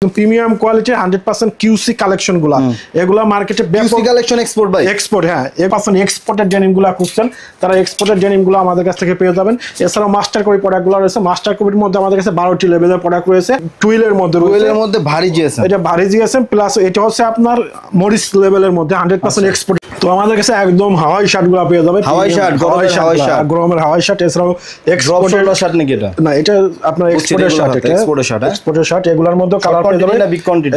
Premium কোয়ালিটির 100% QC collection গুলা এগুলা মার্কেটে QC collection export by export. হ্যাঁ, 100% এক্সপোর্টেড ডেনিম গুলা খুঁজছেন তারা এক্সপোর্টেড ডেনিম গুলো আমাদের কাছ থেকে পেয়ে যাবেন। এছাড়াও মাস্টার কপি প্রোডাক্ট গুলো রয়েছে। মাস্টার কপির মধ্যে আমাদের কাছে 12টি লেভেলের প্রোডাক্ট রয়েছে। টুইলের মধ্যে রয়েছে, টুইলের মধ্যে ভারী জিএসএম, এটা ভারী জিএসএম প্লাস এটা হচ্ছে আপনার মরিস লেভেলের মধ্যে 100% এক্সপোর্ট। তো আমাদের কাছে একদম হাওয়াই শার্ট গুলো পেয়ে যাবে। হাওয়াই শার্ট, গরমের হাওয়াই শার্ট। এছাড়াও এক্সপোর্টেড শার্ট নাকি এটা? না, এটা আপনার এক্সপোর্টের শার্ট। এটা এক্সপোর্টের শার্ট। এগুলোর মধ্যে কালার পেয়ে যাবে।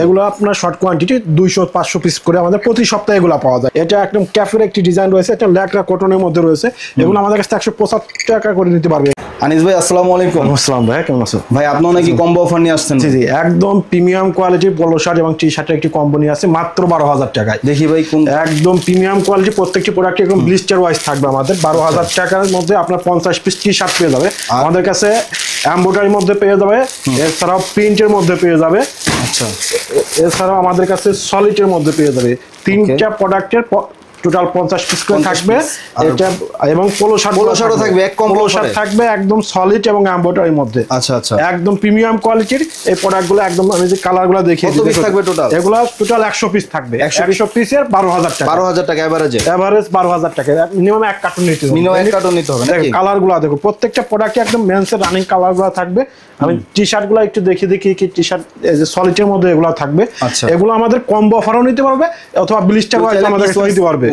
এগুলো আপনার শর্ট কোয়ান্টিটি 200-500 পিস করে আমাদের প্রতি সপ্তাহে এগুলো পাওয়া যায়। এটা একদম ক্যাফের একটি ডিজাইন রয়েছে, এটা ল্যাকড়া কটনের মধ্যে রয়েছে। এগুলো আমাদের কাছে 175 টাকা করে নিতে পারবে। আনিস ভাই আসসালামু আলাইকুম। আসসালাম ভাই, কেমন আছেন ভাই? আপনারা নাকি কম্বো অফার নিয়ে আসছেন? জি, একদম প্রিমিয়াম কোয়ালিটির পোলো শার্ট এবং টি শার্টের একটি কম্বো নিয়ে আছে মাত্র 12,000 টাকায়। দেখি ভাই কোন একদম প্রিমিয়াম কোয়ালিটি, প্রত্যেকটি প্রোডাক্ট একদম ব্লিস্টার ওয়াইজ থাকবে। আমাদের 12,000 টাকার মধ্যে আপনার 50 পিস টি শার্ট পেয়ে যাবে। আমাদের কাছে এমব্রয়ডারির মধ্যে পেয়ে যাবে, এছাড়াও প্রিন্টের মধ্যে পেয়ে যাবে। আচ্ছা, এছাড়াও আমাদের কাছে সলিডের মধ্যে পেয়ে যাবে। তিনটা প্রোডাক্টের টোটাল 50 পিস করে থাকবে। এটা এবং পোলো শার্টও থাকবে, এক পোলো শার্ট থাকবে একদম সলিড এবং এমব্রয়ডারির মধ্যে। আচ্ছা আচ্ছা, একদম প্রিমিয়াম কোয়ালিটির এই প্রোডাক্টগুলো। একদম আমি যে কালারগুলো দেখিয়ে দিই, থাকবে টোটাল এগুলো টোটাল 100 পিস থাকবে। 100 পিসের 12,000 টাকা। 12,000 টাকা এভারেজ 12,000 টাকা। মিনিমাম এক কার্টন নিতে হবে। মিনিমাম এক কার্টন নিতে হবে। দেখো কালারগুলো দেখো, প্রত্যেকটা প্রোডাক্টে একদম মেন্সের রানিং কালারগুলো থাকবে। আমি টি শার্টগুলো একটু দেখি কি টি শার্ট সলিডের মধ্যে এগুলো থাকবে। এগুলো আমাদের কম্বো অফারও নিতে পারবে অথবা ব্লিস্টার ওয়াইজ আমাদের নিতে পারবে।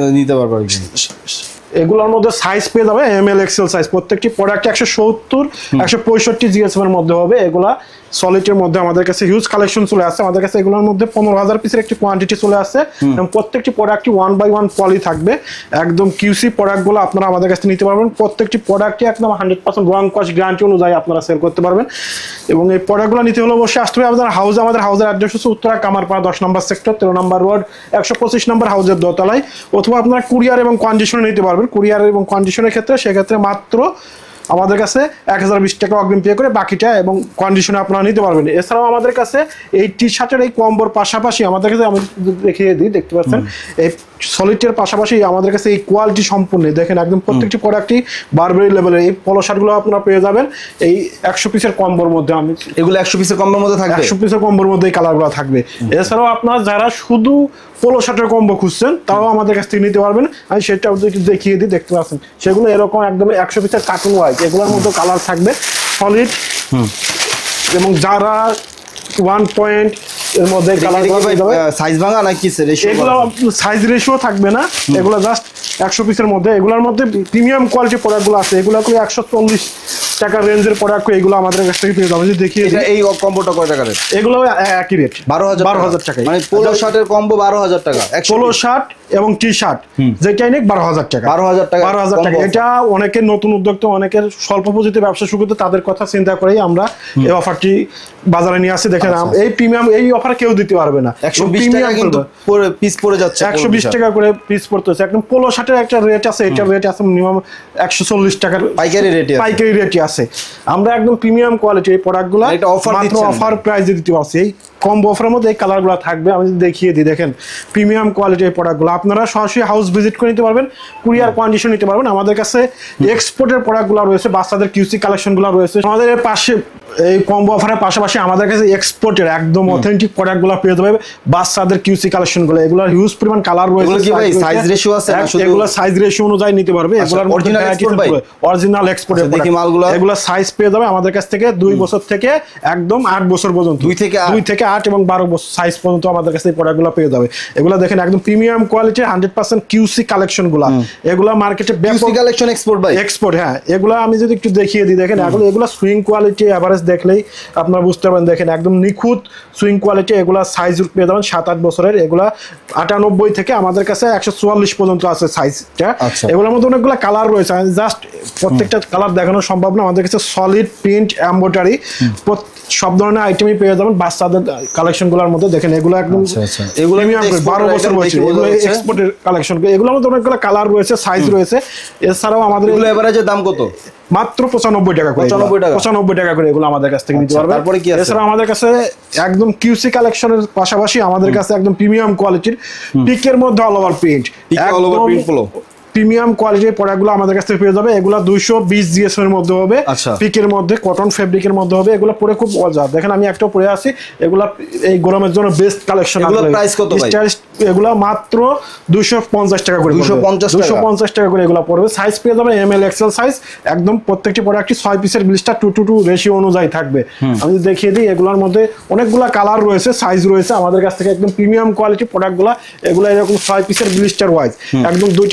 এগুলোর মধ্যে সাইজ পেয়ে যাবে এমএল এক্সেল সাইজ। প্রত্যেকটি প্রোডাক্ট 170 165 জিএসএম এর মধ্যে হবে। এগুলা সলিডের মধ্যে আমাদের কাছে হিউজ কালেকশন চলে আসছে। আমাদের কাছে এগুলোর মধ্যে 15,000 পিসের একটি কোয়ান্টিটি চলে আসছে এবং প্রত্যেকটি প্রোডাক্টই 1 বাই 1 পলি থাকবে। একদম কিউসি প্রোডাক্টগুলো আপনারা আমাদের কাছে নিতে পারবেন। প্রত্যেকটি প্রোডাক্টই একদম 100% রং কস্ট গ্যারান্টি অনুযায়ী আপনারা সেল করতে পারবেন। এবং এই প্রোডাক্টগুলো নিতে হলে অবশ্যই আসতে হবে আমাদের হাউসে। আমাদের হাউসের অ্যাড্রেস হচ্ছে উত্তরা কামারপাড়া 10 নম্বর সেক্টর 13 নম্বর রোড 125 নম্বর হাউসের দোতলায়। অথবা আপনারা কুরিয়ার এবং কন্ডিশনে নিতে পারবেন। কুরিয়ার এবং কন্ডিশনের ক্ষেত্রে সেক্ষেত্রে মাত্র আমাদের কাছে 1020 টাকা অগ্রিম পে করে বাকিটা এবং কন্ডিশনে আপনারা নিতে পারবেন। এছাড়াও আমাদের কাছে এই টি শার্টের এই কম্বোর পাশাপাশি আমাদের কাছে আমি দেখিয়ে দিই, দেখতে পাচ্ছেন এই সলিডের পাশাপাশি আমাদের কাছে এই কোয়ালিটি সম্পূর্ণ দেখেন একদম প্রত্যেকটি প্রোডাক্টই বারবেরি লেভেলের। এই পোলো শার্টগুলো আপনারা পেয়ে যাবেন এই 100 পিসের কম্বোর মধ্যে। আমি এগুলো 100 পিসের কম্বোর মধ্যে থাকবে, 100 পিসের কম্বোর মধ্যে এই কালারগুলো থাকবে। এছাড়াও আপনারা যারা শুধু পোলো শার্টের কম্বো খুঁজছেন তাও আমাদের কাছ থেকে নিতে পারবেন। আমি সেটাও দেখিয়ে দিই, দেখতে পাচ্ছেন সেগুলো এরকম একদম 100 পিসের কার্টুন ওয়াইজ। এগুলোর মধ্যে কালার থাকবে সলিড এবং যারা 1 পয়েন্ট এর মধ্যে কালার সাইজ ভাঙা নাকি রেশিও? এগুলো সাইজ রেশিও থাকবে না, এগুলো জাস্ট 100 পিসের মধ্যে। এগুলোর মধ্যে প্রিমিয়াম কোয়ালিটির প্রোডাক্টগুলো আছে। এগুলো 140 টাকা রেঞ্জের প্রোডাক্ট এগুলো আমাদের কাছ থেকে পেয়ে যাবে। যদি দেখিয়ে এই কম্বোটা কয় টাকা রেট? এগুলো একই রেট 12,000 টাকা। মানে পোলো শার্টের কম্বো 12,000 টাকা। পোলো শার্ট এবং টি শার্ট যেটাই নিক 12,000 টাকা। 12,000 টাকা। এটা অনেকের নতুন উদ্যোক্তা, অনেকের স্বল্প পুঁজিতে ব্যবসা শুরু করতে তাদের কথা চিন্তা করেই আমরা এই অফারটি বাজারে নিয়ে আসি। দেখেন এই প্রিমিয়াম এই অফার কেউ দিতে পারবে না। 120 টাকা কিন্তু পিস পড়ে যাচ্ছে, 120 টাকা করে পিস পড়তে হচ্ছে। একদম পোলো শার্টের একটা রেট আছে, এটার রেট আছে মিনিমাম 140 টাকার পাইকারি রেটই আছে। আমরা একদম প্রিমিয়াম কোয়ালিটি এই প্রোডাক্টগুলো মাত্র অফার প্রাইসে দিতে পারছি। এই কম্বো অফারের মধ্যে এই কালারগুলো থাকবে। আমি যদি দেখিয়ে দিই, দেখেন প্রিমিয়াম কোয়ালিটির প্রোডাক্টগুলো আপনারা সরাসরি হাউস ভিজিট করে নিতে পারবেন, কুরিয়ার কন্ডিশন নিতে পারবেন। আমাদের কাছে এক্সপোর্টের প্রোডাক্টগুলো রয়েছে, বাচ্চাদের কিউসি কালেকশনগুলো রয়েছে। আমাদের এর পাশে এই কম্বো অফারের পাশাপাশি আমাদের কাছে এক্সপোর্টের একদম অথেন্টিক প্রোডাক্টগুলো পেয়ে যাবে। বাচ্চাদের কিউসি কালেকশনগুলো এগুলোর হিউজ পরিমাণ কালার রয়েছে। এগুলো কি ভাই সাইজ রেশিও আছে? এগুলো সাইজ রেশিও অনুযায়ী নিতে পারবে। এগুলোর অরিজিনাল এক্সপোর্টের দেখি মালগুলো। এগুলো সাইজ পেয়ে যাবে আমাদের কাছ থেকে 2 বছর থেকে একদম 8 বছর পর্যন্ত। 2 থেকে 8 এবং 12 বছর সাইজ পর্যন্ত আমাদের কাছে এই প্রোডাক্টগুলো পেয়ে যাবে। এগুলো দেখেন একদম প্রিমিয়াম কোয়ালিটির 100% কিউসি কালেকশনগুলো। এগুলো মার্কেটে QC collection export by export. হ্যাঁ, এগুলো আমি যদি একটু দেখিয়ে দিই, দেখেন এগুলো সুইং কোয়ালিটি এভারেজ দেখলেই আপনারা বুঝতে পারবেন। দেখেন একদম নিখুঁত সুইং কোয়ালিটি। এগুলা সাইজ পেয়ে যাবেন 7-8 বছরের। এগুলা 98 থেকে আমাদের কাছে 144 পর্যন্ত আছে সাইজটা। এগুলোর মধ্যে অনেকগুলো কালার রয়েছে, জাস্ট প্রত্যেকটা কালার দেখানো সম্ভব না। আমাদের কাছে সলিড প্রিন্ট এমব্রয়ডারি সব ধরনের আইটেমই পেয়ে যাবেন বাচ্চাদের কালেকশনগুলোর মধ্যে। দেখেন এগুলো একদম এগুলো 12 বছর বয়সী, এগুলো এক্সপোর্টের কালেকশন। এগুলোর মধ্যে অনেকগুলো কালার রয়েছে, সাইজ রয়েছে। এছাড়াও আমাদের এগুলো এভারেজের দাম কত? মাত্র 95 টাকা করে। 95 টাকা করে এগুলো আমাদের কাছ থেকে নিতে পারবে। তারপরে কি আছে? এছাড়া আমাদের কাছে একদম কিউসি কালেকশনের পাশাপাশি আমাদের কাছে একদম প্রিমিয়াম কোয়ালিটির পিকের মধ্যে অল ওভার প্রিন্ট, প্রিমিয়াম কোয়ালিটির প্রোডাক্টগুলো আমাদের কাছ থেকে পেয়ে যাবে। এগুলা 220 জিএসএম এর মধ্যে হবে, আচ্ছা। পিকের মধ্যে, কটন ফেব্রিকের মধ্যে হবে। এগুলো পরে খুব মজা। দেখেন আমি একটাও পরে আছি, এগুলা এই গরমের জন্য বেস্ট কালেকশন। এগুলো প্রাইস কত ভাই? এগুলা মাত্র 250 টাকা করে, 250 টাকা করে এগুলো পড়বে। সাইজ পেয়ে যাবে এমএল এক্সেল সাইজ, একদম প্রত্যেকটি প্রোডাক্টই 6 পিসের ব্লিস্টার 2:2 রেশিও অনুযায়ী থাকবে। আমি দেখিয়ে দিই, এগুলোর মধ্যে অনেকগুলা কালার রয়েছে, সাইজ রয়েছে আমাদের কাছ থেকে। একদম প্রিমিয়াম কোয়ালিটি প্রোডাক্টগুলো, এগুলো এরকম 6 পিসের ব্লিস্টার ওয়াইজ, একদম 2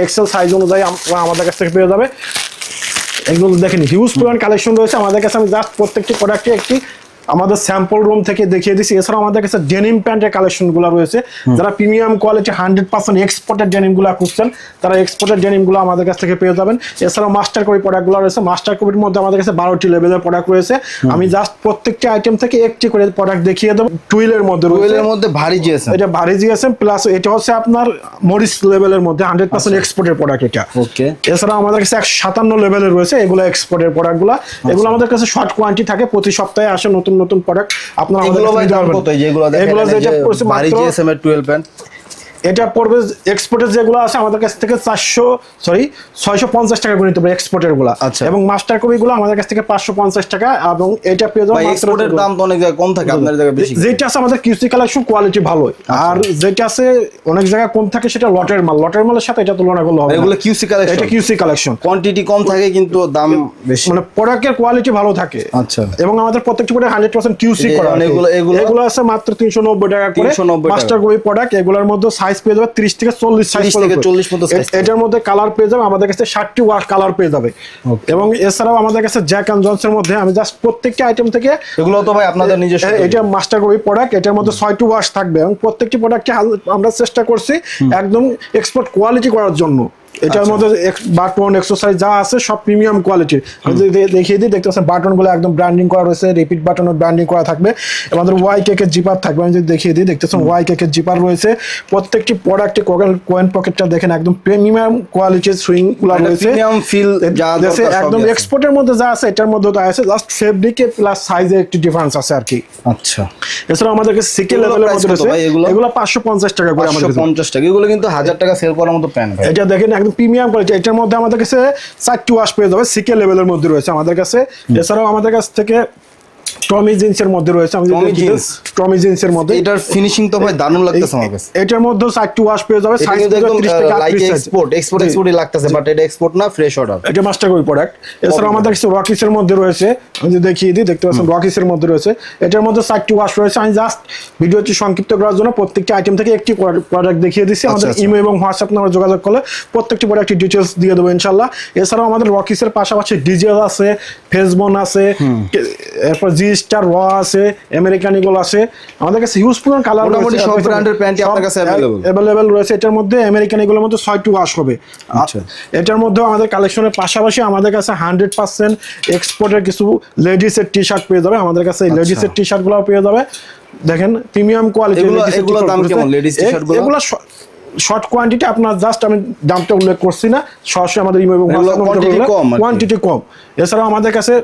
এক্সেল সাইজ অনুযায়ী আমাদের কাছ থেকে পেয়ে যাবে। এগুলো দেখেন হিউজ পরিমাণ কালেকশন রয়েছে আমাদের কাছে। আমি জাস্ট প্রত্যেকটি প্রোডাক্টে একটি আমাদের স্যাম্পল রুম থেকে দেখিয়ে দিচ্ছি। এছাড়াও আমাদের কাছে ডেনিম প্যান্টের কালেকশনগুলো রয়েছে। যারা প্রিমিয়াম কোয়ালিটি 100% এক্সপোর্টেড ডেনিমগুলো খুঁজছেন, তারা এক্সপোর্টেড ডেনিমগুলো আমাদের কাছ থেকে পেয়ে যাবেন। এছাড়াও মাস্টার কপি প্রোডাক্টগুলো রয়েছে। মাস্টার কপির মধ্যে আমাদের কাছে 12টি লেভেলের প্রোডাক্ট রয়েছে। আমি জাস্ট প্রত্যেকটি আইটেম থেকে একটি করে প্রোডাক্ট দেখিয়ে দেবো। টুইলের মধ্যে রয়েছে, টুইলের মধ্যে ভারী জিএসএম, এটা ভারী জিএসএম প্লাস এটা হচ্ছে আপনার মরিস লেভেলের মধ্যে 100% এক্সপোর্টের প্রোডাক্ট এটা। ওকে। এছাড়াও আমাদের কাছে 157 লেভেলের রয়েছে, এগুলো এক্সপোর্টের প্রোডাক্টগুলো। এগুলো আমাদের কাছে শর্ট কোয়ান্টিটি থাকে, প্রতি সপ্তাহে আসে নতুন নতুন প্রোডাক্ট। আপনারা এগুলো ভাই দাম কত? যেগুলো দেখেন এগুলো যেটা পড়ছে ভারী মাত্র, জিএসএম এর 12 প্যান্ট, এটা পড়বে এক্সপোর্টের যেগুলো আছে আমাদের কাছ থেকে 650 টাকা করে নিতে পারে এক্সপোর্টের গুলো। আচ্ছা। এবং মাস্টার কপি গুলো আমাদের কাছ থেকে 550 টাকা। এবং এটা পেয়ে যাবেন মাত্র, এক্সপোর্টের দাম তো অনেক জায়গায় কম থাকে, আপনাদের জায়গায় বেশি। যেটা আছে আমাদের কিউসি কালেকশন কোয়ালিটি ভালো, আর যেটা আছে অনেক জায়গায় কম থাকে সেটা লটের মাল। লটের মালের সাথে এটা তুলনা করলে হবে না। এগুলো কিউসি কালেকশন, এটা কিউসি কালেকশন, কোয়ান্টিটি কম থাকে কিন্তু দাম বেশি, মানে প্রোডাক্টের কোয়ালিটি ভালো থাকে। আচ্ছা। এবং আমাদের প্রত্যেকটি প্রোডাক্ট 100% কিউসি করা। এগুলো আছে মাত্র 390 টাকা করে মাস্টার কপি প্রোডাক্ট। এগুলোর মধ্যে সাইজ পেয়ে যাবে 30 থেকে 40 সাইজ পর্যন্ত। এটার মধ্যে কালার পেয়ে যাবে আমাদের কাছে 60টি ওয়াশ কালার পেয়ে যাবে। এবং এছাড়াও আমাদের কাছে জ্যাক এন্ড জনসের মধ্যে আমি জাস্ট প্রত্যেকটি আইটেম থেকে, এগুলো তো ভাই আপনাদের নিজস্ব, এটা মাস্টার কপি প্রোডাক্ট, এটার মধ্যে 6টি ওয়াশ থাকবে। এবং প্রত্যেকটি প্রোডাক্টে আমরা চেষ্টা করছি একদম এক্সপোর্ট কোয়ালিটি করার জন্য। এটার মধ্যে বাটন এক্সারসাইজ যা আছে সব প্রিমিয়াম কোয়ালিটির। আমি যদি দেখিয়ে দিই, দেখতে পাচ্ছেন বাটনগুলো একদম ব্র্যান্ডিং করা রয়েছে, রিপিট বাটনের ব্র্যান্ডিং করা থাকবে। আমাদের ওয়াই কেকের জিপার থাকবে। আমি যদি দেখিয়ে দিই, দেখতেছেন ওয়াই কেকের জিপার রয়েছে। প্রত্যেকটি প্রোডাক্টে কয়েন পকেটটা দেখেন, একদম প্রিমিয়াম কোয়ালিটির সুইং গুলো রয়েছে, প্রিমিয়াম ফিল যা দরকার একদম এক্সপোর্টের মধ্যে যা আছে এটার মধ্যে তো আছে, জাস্ট ফেব্রিকে প্লাস সাইজে একটু ডিফারেন্স আছে আর কি। আচ্ছা। এছাড়া আমাদের কাছে সিকে লেভেলের মধ্যে রয়েছে, এগুলো 550 টাকা করে, আমাদের 550 টাকা। এগুলো কিন্তু 1000 টাকা সেল করার মতো প্যান্ট ভাই। এটা দেখেন একদম প্রিমিয়াম কোয়ালিটি। এটার মধ্যে আমাদের কাছে 4টি ওয়াশ পেয়ে যাবে, সিকে লেভেলের মধ্যে রয়েছে আমাদের কাছে। এছাড়াও আমাদের কাছ থেকে টমি জিন্সের মধ্যে রয়েছে। আমি টমি জিন্সের মধ্যে, এটার ফিনিশিং তো ভাই দারুণ লাগতেছে আমার কাছে। এটার মধ্যে 4টি ওয়াশ পেয়ে যাবে, সাইজ একদম লাইক এক্সপোর্টই লাগতেছে, বাট এটা এক্সপোর্ট না, ফ্রেশ অর্ডার। এটা মাস্টার কপি প্রোডাক্ট। এছাড়াও আমাদের কাছে রকিসের মধ্যে রয়েছে, আমি যদি দেখিয়ে দিই, দেখতে পাচ্ছেন রকিসের মধ্যে রয়েছে। এটার মধ্যে 4টি ওয়াশ রয়েছে। আমি জাস্ট ভিডিওটি সংক্ষিপ্ত করার জন্য প্রত্যেকটি আইটেম থেকে একটি প্রোডাক্ট দেখিয়ে দিচ্ছি। আমাদের ইমেল এবং হোয়াটসঅ্যাপ নাম্বার যোগাযোগ করলে প্রত্যেকটি প্রোডাক্টের ডিটেলস দিয়ে দেবো ইনশাল্লাহ। এছাড়াও আমাদের রকিসের পাশাপাশি ডিজেল আছে, ফেসবন আছে, এরপর জি স্টার র আছে, আমেরিকান ইগল আছে। আমাদের কাছে হিউজ পরিমাণ কালার মোটামুটি সব ব্র্যান্ডের প্যান্টই আপনার কাছে अवेलेबल রয়েছে। এটার মধ্যে আমেরিকান ইগলের মধ্যে 6টি ওয়াশ হবে। আচ্ছা। এটার মধ্যে আমাদের কালেকশনের পাশাপাশি আমাদের কাছে 100% এক্সপোর্টের কিছু লেডিসের টি-শার্ট পেয়ে যাবে। আমাদের কাছে এই লেডিসের টি-শার্ট গুলো পেয়ে যাবে। দেখেন প্রিমিয়াম কোয়ালিটি। এগুলো দাম কেমন লেডিস টি-শার্ট গুলো? এগুলো শর্ট কোয়ান্টিটি, আপনার জাস্ট আমি দামটা উল্লেখ করছি না, সরাসরি আমাদের ইমেল এবং কোয়ান্টিটি কম। এছাড়াও আমাদের কাছে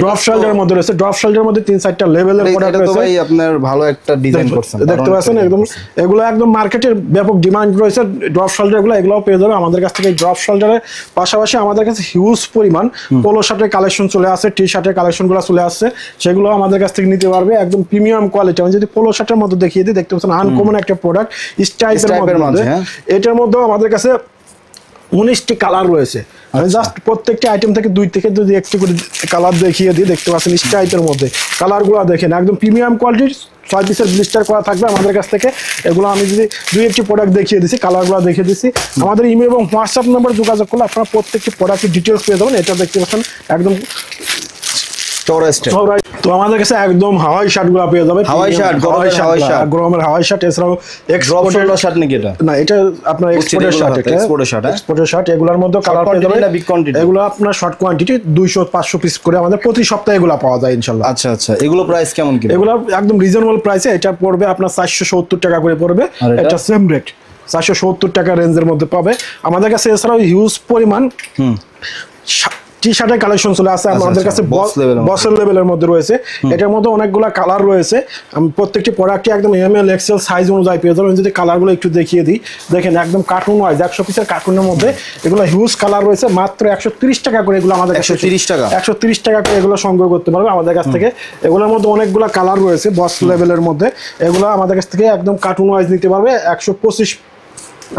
ড্রপ শোল্ডারের মধ্যে রয়েছে। ড্রপ শোল্ডারের মধ্যে 3-4টা লেভেলের প্রোডাক্ট রয়েছে। ভাই আপনার ভালো একটা ডিজাইন করছেন, দেখতে পাচ্ছেন একদম। এগুলো একদম মার্কেটের ব্যাপক ডিমান্ড রয়েছে ড্রপ শোল্ডারগুলো, এগুলোও পেয়ে যাবে আমাদের কাছ থেকে। ড্রপ শোল্ডারের পাশাপাশি আমাদের কাছে হিউজ পরিমাণ পোলো শার্টের কালেকশন চলে আসছে, টি শার্টের কালেকশনগুলো চলে আসছে, সেগুলো আমাদের কাছ থেকে নিতে পারবে একদম প্রিমিয়াম কোয়ালিটি। আমি যদি পোলো শার্টের মধ্যে দেখিয়ে দিই, দেখতে পাচ্ছেন আনকমন একটা প্রোডাক্ট স্টাইপের মধ্যে। এটার মধ্যেও আমাদের কাছে 19টি কালার রয়েছে। আমি জাস্ট প্রত্যেকটি আইটেম থেকে 2 থেকে যদি একটু করে কালার দেখিয়ে দিই, দেখতে পাচ্ছেন স্ট্রাইপের মধ্যে কালারগুলো দেখেন, একদম প্রিমিয়াম কোয়ালিটির 6 পিসের ব্লিস্টার করা থাকবে আমাদের কাছ থেকে। এগুলো আমি যদি 2-1টি প্রোডাক্ট দেখিয়ে দিচ্ছি, কালারগুলো দেখিয়ে দিচ্ছি। আমাদের ইমেল এবং হোয়াটসঅ্যাপ নাম্বার যোগাযোগ করলে আপনারা প্রত্যেকটি প্রোডাক্টের ডিটেলস পেয়ে যাবেন। এটা দেখতে পাচ্ছেন একদম তো আমাদের কাছে একদম হাওয়াই শার্ট গুলো পেয়ে যাবে। গরমের হাওয়াই শার্ট, এছাড়াও এক্সপোর্টের শার্ট নাকি এটা? না, এটা আপনার এক্সপোর্টের শার্ট। এটা এক্সপোর্টের শার্ট। এগুলোর মধ্যে কালার পেয়ে যাবে। এগুলো আপনার শর্ট কোয়ান্টিটি 200-500 পিস করে আমাদের প্রতি সপ্তাহে এগুলো পাওয়া যায় ইনশাআল্লাহ। আচ্ছা আচ্ছা। এগুলো প্রাইস কেমন কি? এগুলো একদম রিজনেবল প্রাইসে। এটা পড়বে আপনার 470 টাকা করে পড়বে। এটা সেম রেট 470 টাকা রেঞ্জের মধ্যে পাবে আমাদের কাছে। এছাড়াও হিউজ পরিমাণ টি শার্টের কালেকশন চলে আসে আমাদের কাছে বসের লেভেলের মধ্যে রয়েছে। এটার মধ্যে অনেকগুলো কালার রয়েছে, প্রত্যেকটি প্রোডাক্টে একদম এমএল এক্সেল সাইজ অনুযায়ী পেয়ে যাবেন। যদি কালারগুলো একটু দেখিয়ে দিই, দেখেন একদম কার্টুন ওয়াইজ 100 পিসের কার্টুনের মধ্যে এগুলো হিউজ কালার রয়েছে। মাত্র 130 টাকা করে এগুলো আমাদের কাছে 130 টাকা করে এগুলো সংগ্রহ করতে পারবে আমাদের কাছ থেকে। এগুলোর মধ্যে অনেকগুলো কালার রয়েছে বস লেভেলের মধ্যে, এগুলো আমাদের কাছ থেকে একদম কার্টুন ওয়াইজ নিতে পারবে।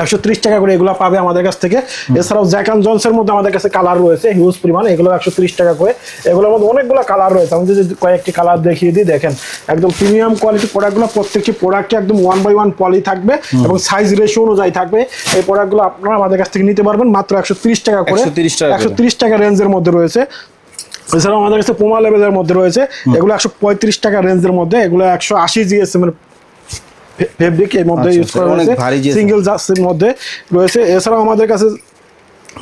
130 টাকা করে এগুলো পাবে আমাদের কাছ থেকে। এছাড়াও জ্যাক এন্ড জনসের মধ্যে আমাদের কাছে কালার রয়েছে হিউজ পরিমাণ, এগুলো 130 টাকা করে। এগুলোর মধ্যে অনেকগুলো কালার রয়েছে, আমি যদি কয়েকটি কালার দেখিয়ে দিই, দেখেন একদম প্রিমিয়াম কোয়ালিটি প্রোডাক্টগুলো, প্রত্যেকটি প্রোডাক্টে একদম 1/1 পলি থাকবে এবং সাইজ রেশিও অনুযায়ী থাকবে। এই প্রোডাক্টগুলো আপনারা আমাদের কাছ থেকে নিতে পারবেন মাত্র 130 টাকা করে, 130 টাকা রেঞ্জের মধ্যে রয়েছে। এছাড়াও আমাদের কাছে পুমা লেভেলের মধ্যে রয়েছে, এগুলো 135 টাকা রেঞ্জের মধ্যে, এগুলো 180 জিএসএম এর ফেব্রিক এর মধ্যে ইউজ করা হয়েছে, সিঙ্গেল জার্সির মধ্যে রয়েছে। এছাড়াও আমাদের কাছে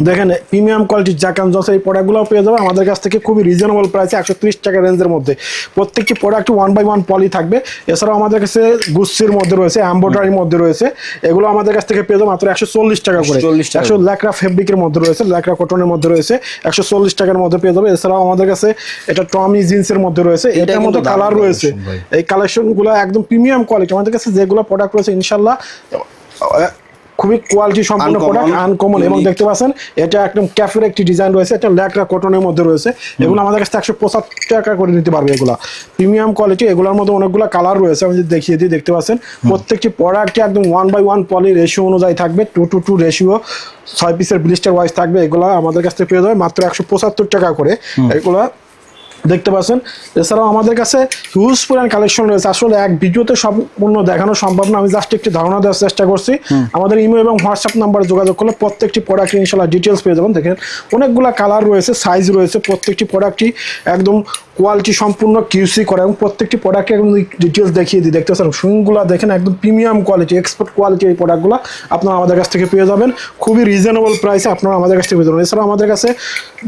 দেখেন প্রিমিয়াম কোয়ালিটির জ্যাক এন্ড জনস এই প্রোডাক্টগুলো পেয়ে যাবে আমাদের কাছ থেকে খুবই রিজনেবল প্রাইসে 130 টাকা রেঞ্জের মধ্যে। প্রত্যেকটি প্রোডাক্ট 1/1 পলি থাকবে। এছাড়াও আমাদের কাছে গুচ্ছির মধ্যে রয়েছে, এমব্রয়ডারির মধ্যে রয়েছে, এগুলো আমাদের কাছ থেকে পেয়ে যাবে মাত্র 140 টাকা করে। 100 ল্যাকড়া ফেব্রিকের মধ্যে রয়েছে, ল্যাকড়া কটনের মধ্যে রয়েছে, 140 টাকার মধ্যে পেয়ে যাবে। এছাড়াও আমাদের কাছে এটা টমি জিন্সের মধ্যে রয়েছে, এটার মধ্যে কালার রয়েছে। এই কালেকশনগুলো একদম প্রিমিয়াম কোয়ালিটি, আমাদের কাছে যেগুলো প্রোডাক্ট রয়েছে ইনশাল্লাহ খুবই কোয়ালিটি সম্পন্ন প্রোডাক্ট, আনকমন। এবং দেখতে পাচ্ছেন এটা একদম ক্যাফের একটি ডিজাইন রয়েছে, এটা ল্যাকড়া কটনের মধ্যে রয়েছে, এগুলো আমাদের কাছে 175 টাকা করে নিতে পারবে। এগুলো প্রিমিয়াম কোয়ালিটি, এগুলোর মধ্যে অনেকগুলো কালার রয়েছে, আমি যদি দেখিয়ে দিই, দেখতে পাচ্ছেন প্রত্যেকটি প্রোডাক্টে একদম 1/1 পলি রেশিও অনুযায়ী থাকবে, 2:2 রেশিও, 6 পিসের ব্লিস্টার ওয়াইজ থাকবে। এগুলো আমাদের কাছ থেকে পেয়ে যাবে মাত্র 175 টাকা করে। এগুলো দেখতে পাচ্ছেন। এছাড়াও আমাদের কাছে হিউজ পরিমাণ কালেকশন রয়েছে, আসলে এক ভিডিওতে সম্পূর্ণ দেখানো সম্ভব না, আমি জাস্ট একটি ধারণা দেওয়ার চেষ্টা করছি। আমাদের ইমেল এবং হোয়াটসঅ্যাপ নাম্বারে যোগাযোগ করলে প্রত্যেকটি প্রোডাক্টের ইনশাল্লাহ ডিটেলস পেয়ে যাবেন। দেখেন অনেকগুলো কালার রয়েছে, সাইজ রয়েছে, প্রত্যেকটি প্রোডাক্টই একদম কোয়ালিটি সম্পূর্ণ কিউসি করা এবং প্রত্যেকটি প্রোডাক্টে একদম ডিটেলস দেখিয়ে দিই। দেখতে পাচ্ছেন সুইংগুলো দেখেন একদম প্রিমিয়াম কোয়ালিটি, এক্সপোর্ট কোয়ালিটি এই প্রোডাক্টগুলো আপনারা আমাদের কাছ থেকে পেয়ে যাবেন খুবই রিজনেবল প্রাইসে, আপনারা আমাদের কাছ থেকে পেয়ে যাবেন। এছাড়াও আমাদের কাছে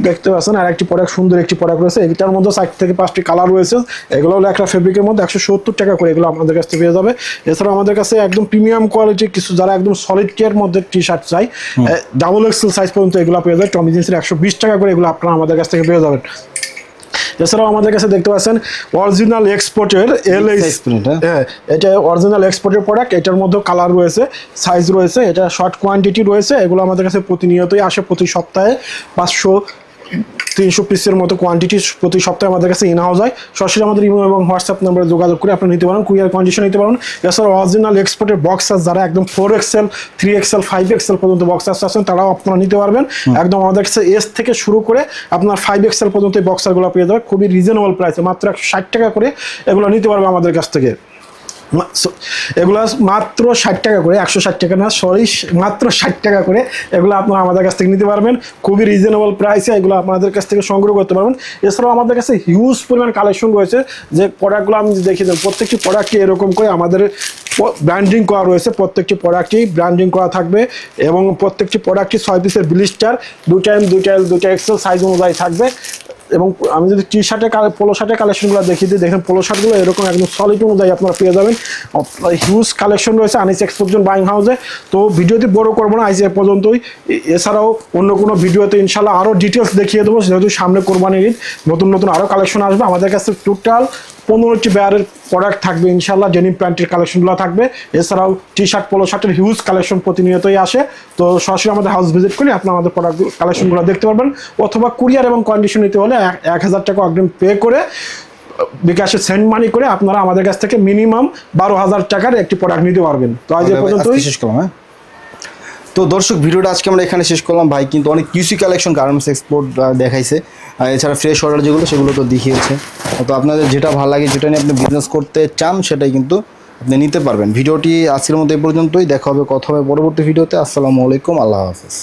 দেখতে পাচ্ছেন আর একটি প্রোডাক্ট, সুন্দর একটি প্রোডাক্ট রয়েছে, এটার মধ্যে 4 থেকে 5টি কালার রয়েছে, এগুলো হলো একটা ফেব্রিকের মধ্যে 170 টাকা করে, এগুলো আমাদের কাছ থেকে পেয়ে যাবে। এছাড়াও আমাদের কাছে একদম প্রিমিয়াম কোয়ালিটি কিছু যারা একদম সলিড কেয়ার মধ্যে টি শার্ট চাই, ডাবল এক্সেল সাইজ পর্যন্ত এগুলো পেয়ে যাবে টমি জিন্সের 120 টাকা করে, এগুলো আপনারা আমাদের কাছ থেকে পেয়ে যাবেন। এছাড়াও আমাদের কাছে দেখতে পাচ্ছেন অরিজিনাল এক্সপোর্টের এটা অরিজিনাল এক্সপোর্টের প্রোডাক্ট, এটার মধ্যে কালার রয়েছে, সাইজ রয়েছে, এটা শর্ট কোয়ান্টিটি রয়েছে, এগুলো আমাদের কাছে প্রতিনিয়তই আসে, প্রতি সপ্তাহে 500-300 পিসের মতো কোয়ান্টিটি প্রতি সপ্তাহে আমাদের কাছে ইন হাউস হয়। সরাসরি আমাদের ইমেল এবং হোয়াটসঅ্যাপ নাম্বারে যোগাযোগ করে আপনি নিতে পারেন, কুরিয়ার কন্ডিশন নিতে পারেন। এছাড়াও অরিজিনাল এক্সপোর্টের বক্সার যারা একদম 4XL, 3XL, 5XL পর্যন্ত বক্সার্স আছেন তারাও আপনারা নিতে পারবেন। একদম আমাদের কাছে এস থেকে শুরু করে আপনার 5XL পর্যন্ত এই বক্সারগুলো পেয়ে যাবে খুবই রিজনেবল প্রাইসে, মাত্র 160 টাকা করে এগুলো নিতে পারবে আমাদের কাছ থেকে। এগুলো মাত্র 60 টাকা করে, 160 টাকা না, সরি, মাত্র 60 টাকা করে এগুলো আপনারা আমাদের কাছ থেকে নিতে পারবেন খুবই রিজনেবল প্রাইসে, এগুলো আপনাদের কাছ থেকে সংগ্রহ করতে পারবেন। এছাড়াও আমাদের কাছে হিউজ পরিমাণ কালেকশন রয়েছে, যে প্রোডাক্টগুলো আমি দেখিয়ে দেব, প্রত্যেকটি প্রোডাক্টই এরকম করে আমাদের ব্র্যান্ডিং করা রয়েছে, প্রত্যেকটি প্রোডাক্টই ব্র্যান্ডিং করা থাকবে এবং প্রত্যেকটি প্রোডাক্টই 6 পিসের ব্লিস্টার, 2 এক্সেল সাইজ অনুযায়ী থাকবে। এবং আমি যদি টি শার্টের পোলো শার্টের কালেকশনগুলো দেখিয়ে দিই, দেখেন পোলো শার্টগুলো এরকম একদম সলিড অনুযায়ী আপনারা পেয়ে যাবেন। হিউজ কালেকশন রয়েছে আনিস এক্সপোর্ট বাইং হাউসে। তো ভিডিওটি বড় করবো না, আজ এ পর্যন্তই। এছাড়াও অন্য কোনো ভিডিওতে ইনশাল্লাহ আরও ডিটেলস দেখিয়ে দেবো, যেহেতু সামনে কোরবানির ঈদ, নতুন নতুন আরও কালেকশন আসবে। আমাদের কাছে টোটাল 15টি ব্যারের প্রোডাক্ট থাকবে ইনশাল্লাহ, ডেনিম প্যান্টের কালেকশনগুলো থাকবে। এছাড়াও টি শার্ট, পোলো শার্টের হিউজ কালেকশন প্রতিনিয়তই আসে। তো সরাসরি আমাদের হাউস ভিজিট করে আপনারা আমাদের প্রোডাক্ট কালেকশনগুলো দেখতে পারবেন, অথবা কুরিয়ার এবং কন্ডিশন নিতে হলে 1000 টাকা অগ্রিম পে করে বিকাশে সেন্ড মানি করে আপনারা আমাদের কাছ থেকে মিনিমাম 12,000 টাকার একটি প্রোডাক্ট নিতে পারবেন। তো আজ এ পর্যন্তই শেষ করলাম। তো দর্শক ভিডিওটা আজকে আমরা এখানে শেষ করলাম। ভাই কিন্তু অনেক কিউসি কালেকশন গার্মেন্টস এক্সপোর্ট দেখাইছে, এছাড়া ফ্রেশ অর্ডার যেগুলো সেগুলো তো দেখিয়েছে। তো আপনাদের যেটা ভালো লাগে, যেটা নিয়ে আপনি বিজনেস করতে চান, সেটাই কিন্তু আপনি নিতে পারবেন। ভিডিওটি আজকের মতো এই পর্যন্তই, দেখা হবে কথা হবে পরবর্তী ভিডিওতে। আসসালামু আলাইকুম, আল্লাহ হাফেজ।